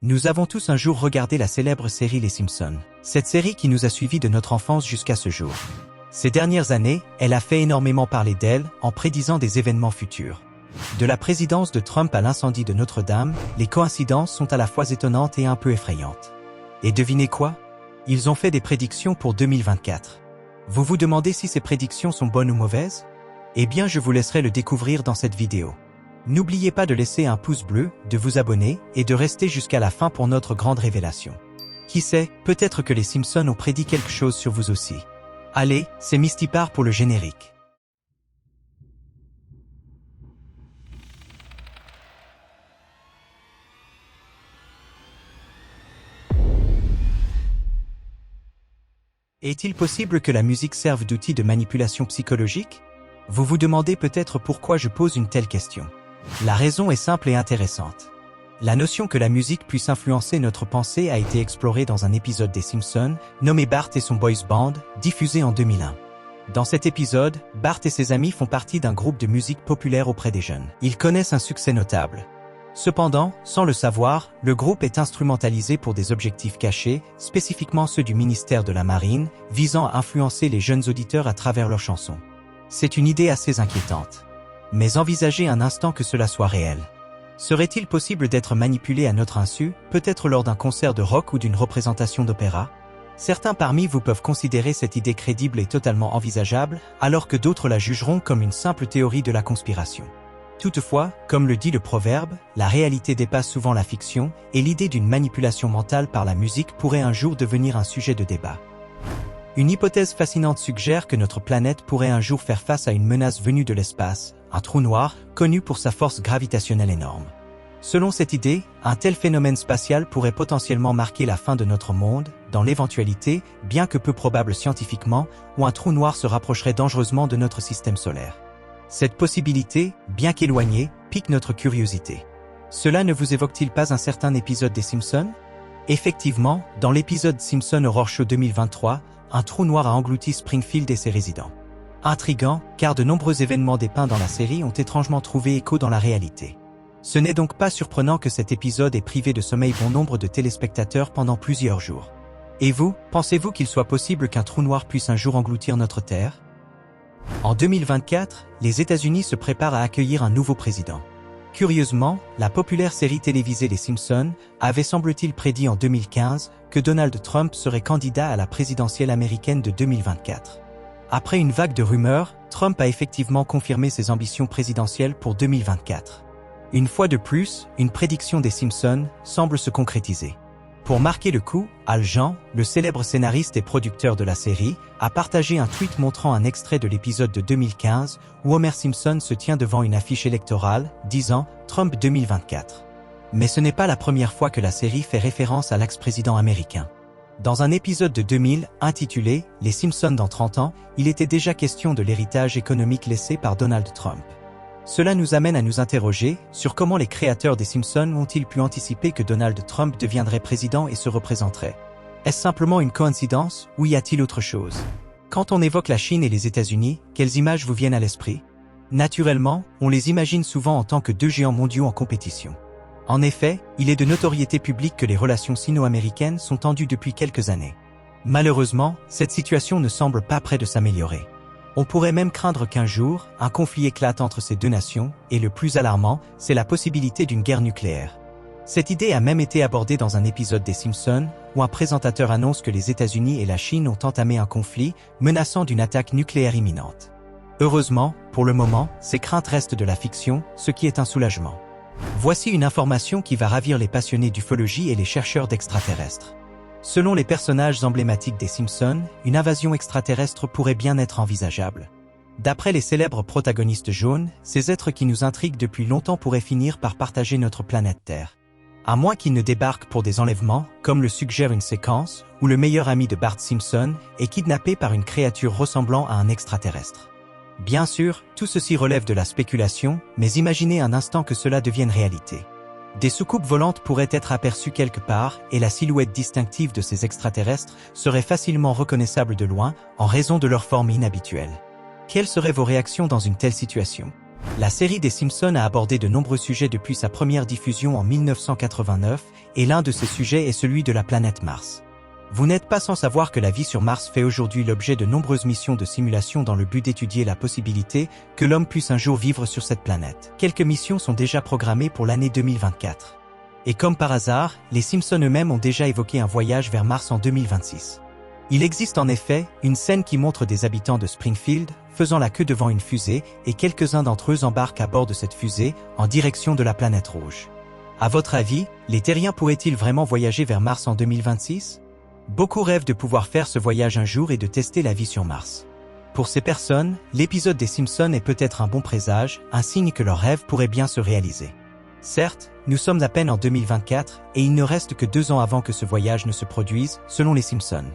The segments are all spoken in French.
Nous avons tous un jour regardé la célèbre série Les Simpsons. Cette série qui nous a suivis de notre enfance jusqu'à ce jour. Ces dernières années, elle a fait énormément parler d'elle en prédisant des événements futurs. De la présidence de Trump à l'incendie de Notre-Dame, les coïncidences sont à la fois étonnantes et un peu effrayantes. Et devinez quoi? Ils ont fait des prédictions pour 2024. Vous vous demandez si ces prédictions sont bonnes ou mauvaises? Eh bien, je vous laisserai le découvrir dans cette vidéo. N'oubliez pas de laisser un pouce bleu, de vous abonner et de rester jusqu'à la fin pour notre grande révélation. Qui sait, peut-être que les Simpsons ont prédit quelque chose sur vous aussi. Allez, c'est Mystipar pour le générique. Est-il possible que la musique serve d'outil de manipulation psychologique? Vous vous demandez peut-être pourquoi je pose une telle question. La raison est simple et intéressante. La notion que la musique puisse influencer notre pensée a été explorée dans un épisode des Simpsons, nommé Bart et son Boys Band, diffusé en 2001. Dans cet épisode, Bart et ses amis font partie d'un groupe de musique populaire auprès des jeunes. Ils connaissent un succès notable. Cependant, sans le savoir, le groupe est instrumentalisé pour des objectifs cachés, spécifiquement ceux du ministère de la Marine, visant à influencer les jeunes auditeurs à travers leurs chansons. C'est une idée assez inquiétante. Mais envisagez un instant que cela soit réel. Serait-il possible d'être manipulé à notre insu, peut-être lors d'un concert de rock ou d'une représentation d'opéra? Certains parmi vous peuvent considérer cette idée crédible et totalement envisageable, alors que d'autres la jugeront comme une simple théorie de la conspiration. Toutefois, comme le dit le proverbe, la réalité dépasse souvent la fiction, et l'idée d'une manipulation mentale par la musique pourrait un jour devenir un sujet de débat. Une hypothèse fascinante suggère que notre planète pourrait un jour faire face à une menace venue de l'espace, un trou noir, connu pour sa force gravitationnelle énorme. Selon cette idée, un tel phénomène spatial pourrait potentiellement marquer la fin de notre monde, dans l'éventualité, bien que peu probable scientifiquement, où un trou noir se rapprocherait dangereusement de notre système solaire. Cette possibilité, bien qu'éloignée, pique notre curiosité. Cela ne vous évoque-t-il pas un certain épisode des Simpsons? Effectivement, dans l'épisode Simpson Horror Show 2023, un trou noir a englouti Springfield et ses résidents. Intriguant, car de nombreux événements dépeints dans la série ont étrangement trouvé écho dans la réalité. Ce n'est donc pas surprenant que cet épisode ait privé de sommeil bon nombre de téléspectateurs pendant plusieurs jours. Et vous, pensez-vous qu'il soit possible qu'un trou noir puisse un jour engloutir notre Terre? En 2024, les États-Unis se préparent à accueillir un nouveau président. Curieusement, la populaire série télévisée Les Simpsons avait semble-t-il prédit en 2015 que Donald Trump serait candidat à la présidentielle américaine de 2024. Après une vague de rumeurs, Trump a effectivement confirmé ses ambitions présidentielles pour 2024. Une fois de plus, une prédiction des Simpsons semble se concrétiser. Pour marquer le coup, Al Jean, le célèbre scénariste et producteur de la série, a partagé un tweet montrant un extrait de l'épisode de 2015 où Homer Simpson se tient devant une affiche électorale, disant « Trump 2024 ». Mais ce n'est pas la première fois que la série fait référence à l'ex-président américain. Dans un épisode de 2000, intitulé « Les Simpsons dans 30 ans », il était déjà question de l'héritage économique laissé par Donald Trump. Cela nous amène à nous interroger sur comment les créateurs des Simpsons ont-ils pu anticiper que Donald Trump deviendrait président et se représenterait. Est-ce simplement une coïncidence ou y a-t-il autre chose? Quand on évoque la Chine et les États-Unis, quelles images vous viennent à l'esprit? Naturellement, on les imagine souvent en tant que deux géants mondiaux en compétition. En effet, il est de notoriété publique que les relations sino-américaines sont tendues depuis quelques années. Malheureusement, cette situation ne semble pas près de s'améliorer. On pourrait même craindre qu'un jour, un conflit éclate entre ces deux nations, et le plus alarmant, c'est la possibilité d'une guerre nucléaire. Cette idée a même été abordée dans un épisode des Simpsons, où un présentateur annonce que les États-Unis et la Chine ont entamé un conflit, menaçant d'une attaque nucléaire imminente. Heureusement, pour le moment, ces craintes restent de la fiction, ce qui est un soulagement. Voici une information qui va ravir les passionnés d'ufologie et les chercheurs d'extraterrestres. Selon les personnages emblématiques des Simpsons, une invasion extraterrestre pourrait bien être envisageable. D'après les célèbres protagonistes jaunes, ces êtres qui nous intriguent depuis longtemps pourraient finir par partager notre planète Terre. À moins qu'ils ne débarquent pour des enlèvements, comme le suggère une séquence, où le meilleur ami de Bart Simpson est kidnappé par une créature ressemblant à un extraterrestre. Bien sûr, tout ceci relève de la spéculation, mais imaginez un instant que cela devienne réalité. Des soucoupes volantes pourraient être aperçues quelque part et la silhouette distinctive de ces extraterrestres serait facilement reconnaissable de loin en raison de leur forme inhabituelle. Quelles seraient vos réactions dans une telle situation? La série des Simpsons a abordé de nombreux sujets depuis sa première diffusion en 1989, et l'un de ces sujets est celui de la planète Mars. Vous n'êtes pas sans savoir que la vie sur Mars fait aujourd'hui l'objet de nombreuses missions de simulation dans le but d'étudier la possibilité que l'homme puisse un jour vivre sur cette planète. Quelques missions sont déjà programmées pour l'année 2024. Et comme par hasard, les Simpsons eux-mêmes ont déjà évoqué un voyage vers Mars en 2026. Il existe en effet une scène qui montre des habitants de Springfield faisant la queue devant une fusée et quelques-uns d'entre eux embarquent à bord de cette fusée en direction de la planète rouge. À votre avis, les terriens pourraient-ils vraiment voyager vers Mars en 2026 ? Beaucoup rêvent de pouvoir faire ce voyage un jour et de tester la vie sur Mars. Pour ces personnes, l'épisode des Simpsons est peut-être un bon présage, un signe que leurs rêves pourraient bien se réaliser. Certes, nous sommes à peine en 2024 et il ne reste que 2 ans avant que ce voyage ne se produise, selon les Simpsons.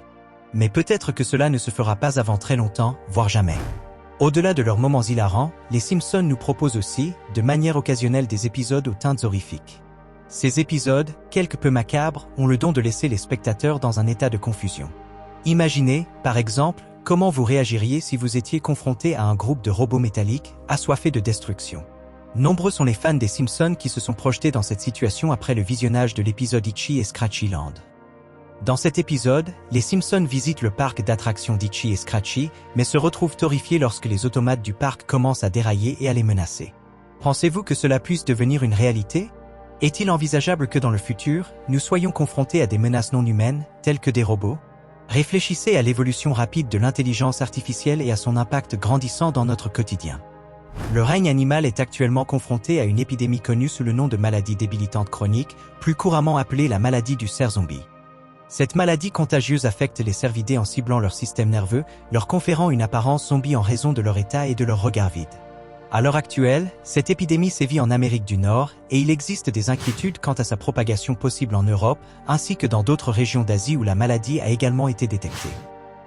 Mais peut-être que cela ne se fera pas avant très longtemps, voire jamais. Au-delà de leurs moments hilarants, les Simpsons nous proposent aussi, de manière occasionnelle, des épisodes aux teintes horrifiques. Ces épisodes, quelque peu macabres, ont le don de laisser les spectateurs dans un état de confusion. Imaginez, par exemple, comment vous réagiriez si vous étiez confronté à un groupe de robots métalliques, assoiffés de destruction. Nombreux sont les fans des Simpsons qui se sont projetés dans cette situation après le visionnage de l'épisode Itchy et Scratchy Land. Dans cet épisode, les Simpsons visitent le parc d'attractions d'Itchy et Scratchy, mais se retrouvent horrifiés lorsque les automates du parc commencent à dérailler et à les menacer. Pensez-vous que cela puisse devenir une réalité ? Est-il envisageable que dans le futur, nous soyons confrontés à des menaces non humaines, telles que des robots ? Réfléchissez à l'évolution rapide de l'intelligence artificielle et à son impact grandissant dans notre quotidien. Le règne animal est actuellement confronté à une épidémie connue sous le nom de maladie débilitante chronique, plus couramment appelée la maladie du cerf zombie. Cette maladie contagieuse affecte les cervidés en ciblant leur système nerveux, leur conférant une apparence zombie en raison de leur état et de leur regard vide. À l'heure actuelle, cette épidémie sévit en Amérique du Nord et il existe des inquiétudes quant à sa propagation possible en Europe ainsi que dans d'autres régions d'Asie où la maladie a également été détectée.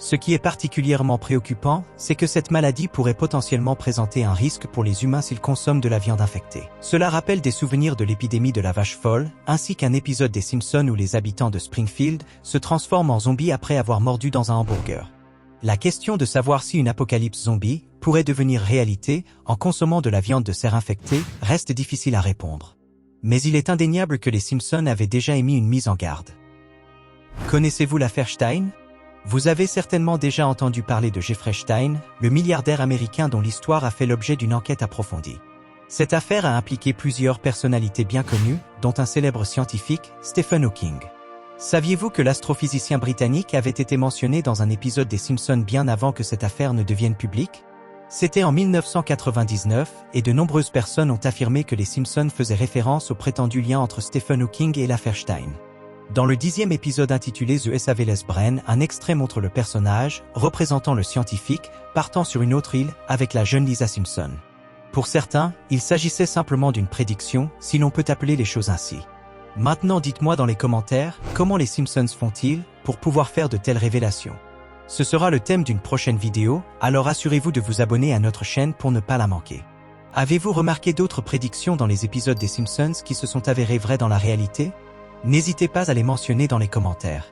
Ce qui est particulièrement préoccupant, c'est que cette maladie pourrait potentiellement présenter un risque pour les humains s'ils consomment de la viande infectée. Cela rappelle des souvenirs de l'épidémie de la vache folle, ainsi qu'un épisode des Simpsons où les habitants de Springfield se transforment en zombies après avoir mordu dans un hamburger. La question de savoir si une apocalypse zombie pourrait devenir réalité en consommant de la viande de cerf infectée reste difficile à répondre. Mais il est indéniable que les Simpsons avaient déjà émis une mise en garde. Connaissez-vous l'affaire Stein ? Vous avez certainement déjà entendu parler de Jeffrey Stein, le milliardaire américain dont l'histoire a fait l'objet d'une enquête approfondie. Cette affaire a impliqué plusieurs personnalités bien connues, dont un célèbre scientifique, Stephen Hawking. Saviez-vous que l'astrophysicien britannique avait été mentionné dans un épisode des Simpsons bien avant que cette affaire ne devienne publique ? C'était en 1999 et de nombreuses personnes ont affirmé que les Simpsons faisaient référence au prétendu lien entre Stephen Hawking et l'affaire Stein. Dans le 10e épisode intitulé The SAVLS Brain, un extrait montre le personnage, représentant le scientifique, partant sur une autre île avec la jeune Lisa Simpson. Pour certains, il s'agissait simplement d'une prédiction, si l'on peut appeler les choses ainsi. Maintenant dites-moi dans les commentaires, comment les Simpsons font-ils pour pouvoir faire de telles révélations ? Ce sera le thème d'une prochaine vidéo, alors assurez-vous de vous abonner à notre chaîne pour ne pas la manquer. Avez-vous remarqué d'autres prédictions dans les épisodes des Simpsons qui se sont avérées vraies dans la réalité ? N'hésitez pas à les mentionner dans les commentaires.